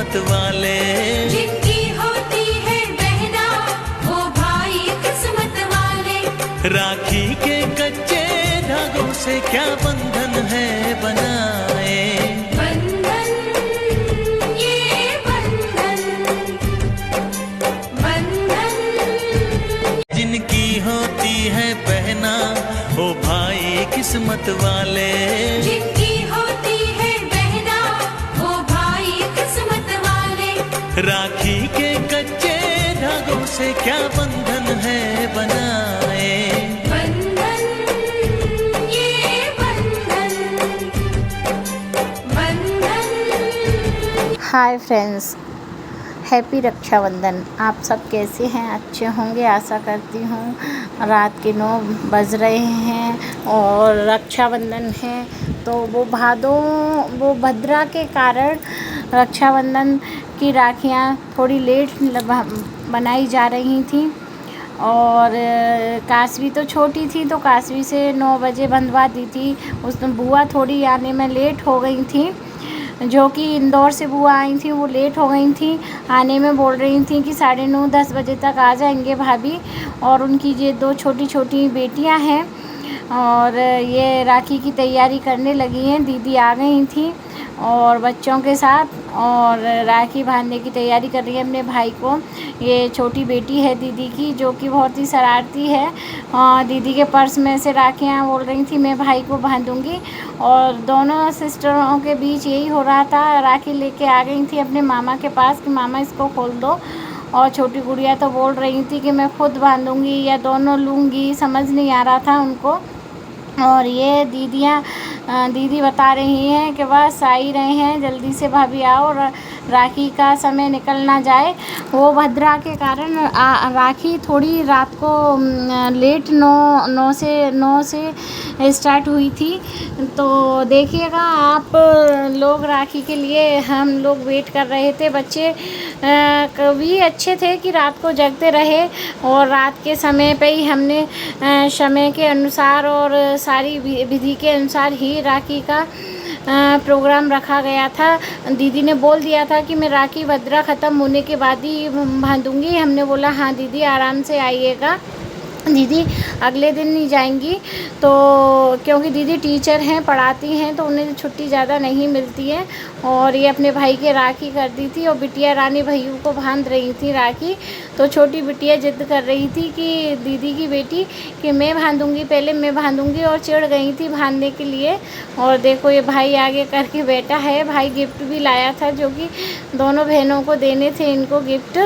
किस्मत वाले। जिनकी होती है बहना वो भाई किस्मत वाले। राखी के कच्चे धागों से क्या बंधन है बनाए। बंधन ये बंधन, बंधन जिनकी होती है बहना वो भाई किस्मत वाले। जिनकी होती है बहना वो भाई किस्मत वाले। राखी के कच्चे धागों से क्या बंधन है बनाए। बंधन ये बंधन, बंधन। Hi friends, happy Rakshabandhan. आप सब कैसे हैं? अच्छे होंगे आशा करती हूँ। रात के 9 बज रहे हैं और रक्षाबंधन है तो वो भद्रा के कारण रक्षाबंधन की राखियाँ थोड़ी लेट बनाई जा रही थी। और काशवी तो छोटी थी तो काशवी से 9 बजे बंधवा दी थी। उसमें बुआ थोड़ी आने में लेट हो गई थी, जो कि इंदौर से बुआ आई थी। वो लेट हो गई थी आने में, बोल रही थी कि 9:30-10 बजे तक आ जाएंगे भाभी। और उनकी ये 2 छोटी छोटी बेटियां हैं और ये राखी की तैयारी करने लगी हैं। दीदी आ गई थी और बच्चों के साथ और राखी बांधने की तैयारी कर रही है अपने भाई को। ये छोटी बेटी है दीदी की जो कि बहुत ही शरारती है। दीदी के पर्स में से राखियाँ बोल रही थी मैं भाई को बांधूंगी। और दोनों सिस्टरों के बीच यही हो रहा था। राखी लेके आ गई थी अपने मामा के पास कि मामा इसको खोल दो। और छोटी गुड़िया तो बोल रही थी कि मैं खुद बांधूंगी या दोनों लूँगी, समझ नहीं आ रहा था उनको। और ये दीदी बता रही हैं कि बस आ ही रहे हैं, जल्दी से भाभी आओ और राखी का समय निकल ना जाए। वो भद्रा के कारण राखी थोड़ी रात को लेट 9 से स्टार्ट हुई थी। तो देखिएगा आप लोग, राखी के लिए हम लोग वेट कर रहे थे। बच्चे कभी अच्छे थे कि रात को जगते रहे और रात के समय पे ही हमने समय के अनुसार और सारी विधि के अनुसार ही राखी का प्रोग्राम रखा गया था। दीदी ने बोल दिया था कि मैं राखी भद्रा ख़त्म होने के बाद ही बांधूंगी। हमने बोला हाँ दीदी आराम से आइएगा। दीदी अगले दिन नहीं जाएंगी तो, क्योंकि दीदी टीचर हैं, पढ़ाती हैं तो उन्हें छुट्टी ज़्यादा नहीं मिलती है। और ये अपने भाई के राखी कर दी थी और बिटिया रानी भैया को बांध रही थी राखी। तो छोटी बिटिया जिद कर रही थी कि दीदी की बेटी कि मैं बांधूंगी, पहले मैं बांधूंगी, और चिढ़ गई थी बांधने के लिए। और देखो ये भाई आगे करके बैठा है। भाई गिफ्ट भी लाया था जो कि दोनों बहनों को देने थे इनको गिफ्ट।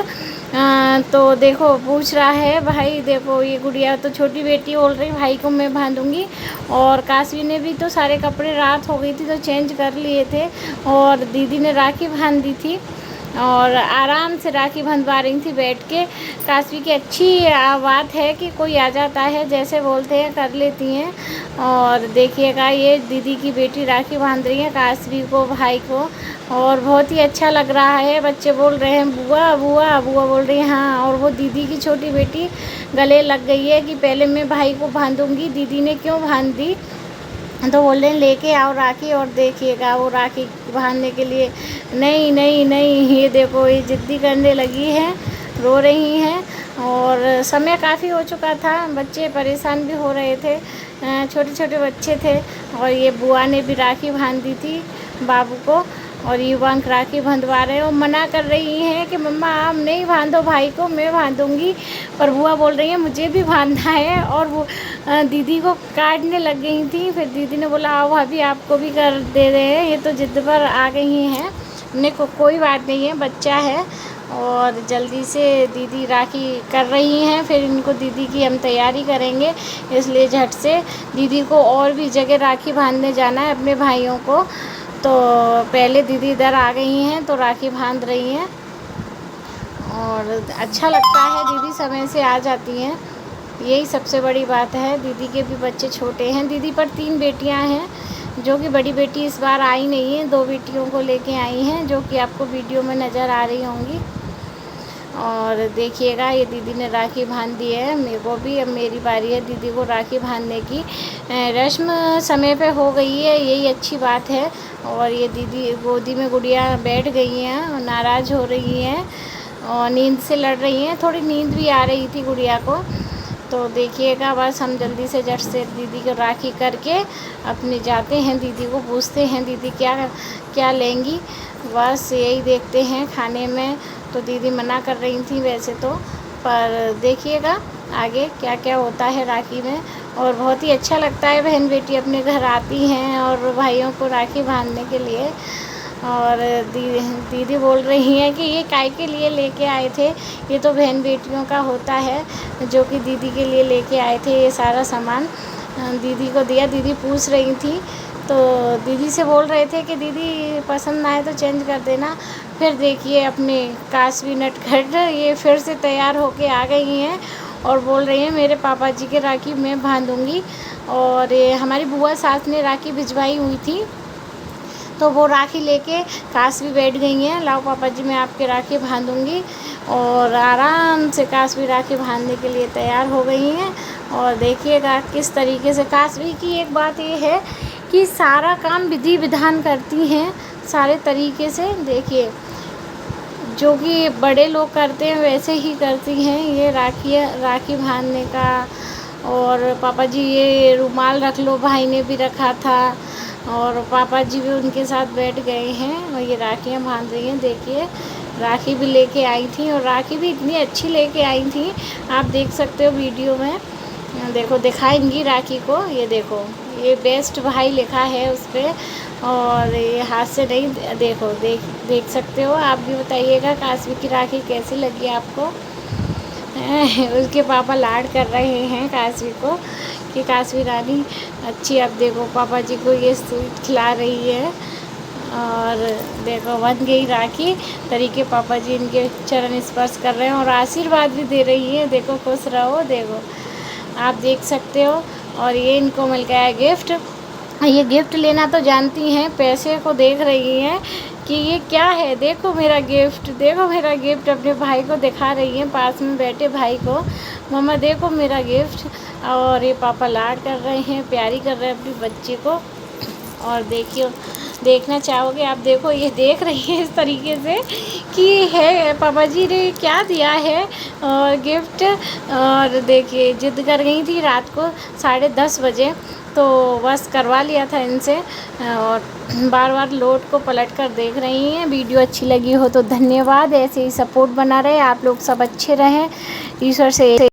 तो देखो पूछ रहा है भाई, देखो ये गुड़िया तो छोटी बेटी बोल रही भाई को मैं बांधूंगी। और काशवी ने भी तो सारे कपड़े, रात हो गई थी तो चेंज कर लिए थे और दीदी ने राखी बांध दी थी और आराम से राखी बंधवा रही थी बैठ के। काशवी की अच्छी बात है कि कोई आ जाता है, जैसे बोलते हैं कर लेती हैं। और देखिएगा ये दीदी की बेटी राखी बांध रही है काशवी को, भाई को, और बहुत ही अच्छा लग रहा है। बच्चे बोल रहे हैं बुआ बुआ, बुआ बोल रही है हाँ। और वो दीदी की छोटी बेटी गले लग गई है कि पहले मैं भाई को बांधूंगी, दीदी ने क्यों बांध दी। तो बोल रहे हैं लेके आओ राखी। और देखिएगा वो राखी बांधने के लिए नहीं नहीं नहीं, ये देखो ये जिद्दी करने लगी है, रो रही हैं। और समय काफ़ी हो चुका था, बच्चे परेशान भी हो रहे थे, छोटे छोटे बच्चे थे। और ये बुआ ने भी राखी बांध दी थी बाबू को और युवांक राखी बंधवा रहे हैं। वो मना कर रही हैं कि मम्मा आप नहीं बांधो भाई को, मैं बांधूंगी। पर बुआ बोल रही है मुझे भी बांधना है। और वो दीदी को काटने लग गई थी। फिर दीदी ने बोला आओ भाभी आपको भी कर दे रहे हैं, ये तो जिद पर आ गई हैं। हमने कोई बात नहीं है, बच्चा है। और जल्दी से दीदी राखी कर रही हैं, फिर इनको दीदी की हम तैयारी करेंगे, इसलिए झट से दीदी को और भी जगह राखी बांधने जाना है अपने भाइयों को। तो पहले दीदी इधर आ गई हैं तो राखी बांध रही हैं और अच्छा लगता है दीदी समय से आ जाती हैं, यही सबसे बड़ी बात है। दीदी के भी बच्चे छोटे हैं, दीदी पर 3 बेटियां हैं, जो कि बड़ी बेटी इस बार आई नहीं है, 2 बेटियों को लेके आई हैं जो कि आपको वीडियो में नज़र आ रही होंगी। और देखिएगा ये दीदी ने राखी बांध दी है मेरे को भी। अब मेरी बारी है दीदी को राखी बांधने की। रस्म समय पे हो गई है, यही अच्छी बात है। और ये दीदी गोदी में गुड़िया बैठ गई हैं और नाराज़ हो रही हैं और नींद से लड़ रही हैं। थोड़ी नींद भी आ रही थी गुड़िया को। तो देखिएगा बस हम जल्दी से झट से दीदी को राखी करके अपने जाते हैं, दीदी को पूछते हैं दीदी क्या क्या लेंगी। बस यही देखते हैं खाने में। तो दीदी मना कर रही थी वैसे तो, पर देखिएगा आगे क्या क्या होता है राखी में। और बहुत ही अच्छा लगता है बहन बेटी अपने घर आती हैं और भाइयों को राखी बांधने के लिए। और दीदी बोल रही हैं कि ये काय के लिए लेके आए थे, ये तो बहन बेटियों का होता है, जो कि दीदी के लिए लेके आए थे ये सारा सामान। दीदी को दिया, दीदी पूछ रही थी तो दीदी से बोल रहे थे कि दीदी पसंद ना आए तो चेंज कर देना। फिर देखिए अपने काशवी नटखट ये फिर से तैयार होके आ गई हैं और बोल रही हैं मेरे पापा जी के राखी मैं बांधूँगी। और ये हमारी बुआ सास ने राखी भिजवाई हुई थी, तो वो राखी लेके काशवी बैठ गई हैं। लाओ पापा जी मैं आपके राखी बांधूँगी। और आराम से काशवी राखी बांधने के लिए तैयार हो गई हैं। और देखिएगा किस तरीके से काशवी की एक बात ये है कि सारा काम विधि विधान करती हैं सारे तरीके से। देखिए जो कि बड़े लोग करते हैं वैसे ही करती हैं ये राखी बांधने का। और पापा जी ये रुमाल रख लो, भाई ने भी रखा था और पापा जी भी उनके साथ बैठ गए हैं और ये राखियाँ बांध रही हैं। देखिए राखी भी लेके आई थी और राखी भी इतनी अच्छी लेके आई थी, आप देख सकते हो वीडियो में। देखो दिखाएंगी राखी को, ये देखो ये बेस्ट भाई लिखा है उस पर और ये हाथ से नहीं, देखो देख सकते हो। आप भी बताइएगा काशवी की राखी कैसी लगी आपको। उसके पापा लाड कर रहे हैं काशवी को कि काशवी रानी अच्छी। अब देखो पापा जी को ये स्वीट खिला रही है और देखो बन गई राखी। तरीके पापा जी इनके चरण स्पर्श कर रहे हैं और आशीर्वाद भी दे रही है। देखो खुश रहो, देखो आप देख सकते हो। और ये इनको मिल गया गिफ्ट। ये गिफ्ट लेना तो जानती हैं, पैसे को देख रही हैं कि ये क्या है। देखो मेरा गिफ्ट, देखो मेरा गिफ्ट, अपने भाई को दिखा रही हैं, पास में बैठे भाई को, मम्मा देखो मेरा गिफ्ट। और ये पापा लाड कर रहे हैं, प्यारी कर रहे हैं अपनी बच्ची को। और देखिए देखना चाहोगे आप, देखो ये देख रही है इस तरीके से कि है पापा जी ने क्या दिया है और गिफ्ट। और देखिए जिद कर गई थी रात को 10:30 बजे, तो बस करवा लिया था इनसे। और बार बार लोट को पलट कर देख रही हैं। वीडियो अच्छी लगी हो तो धन्यवाद, ऐसे ही सपोर्ट बना रहे, आप लोग सब अच्छे रहें, ईश्वर से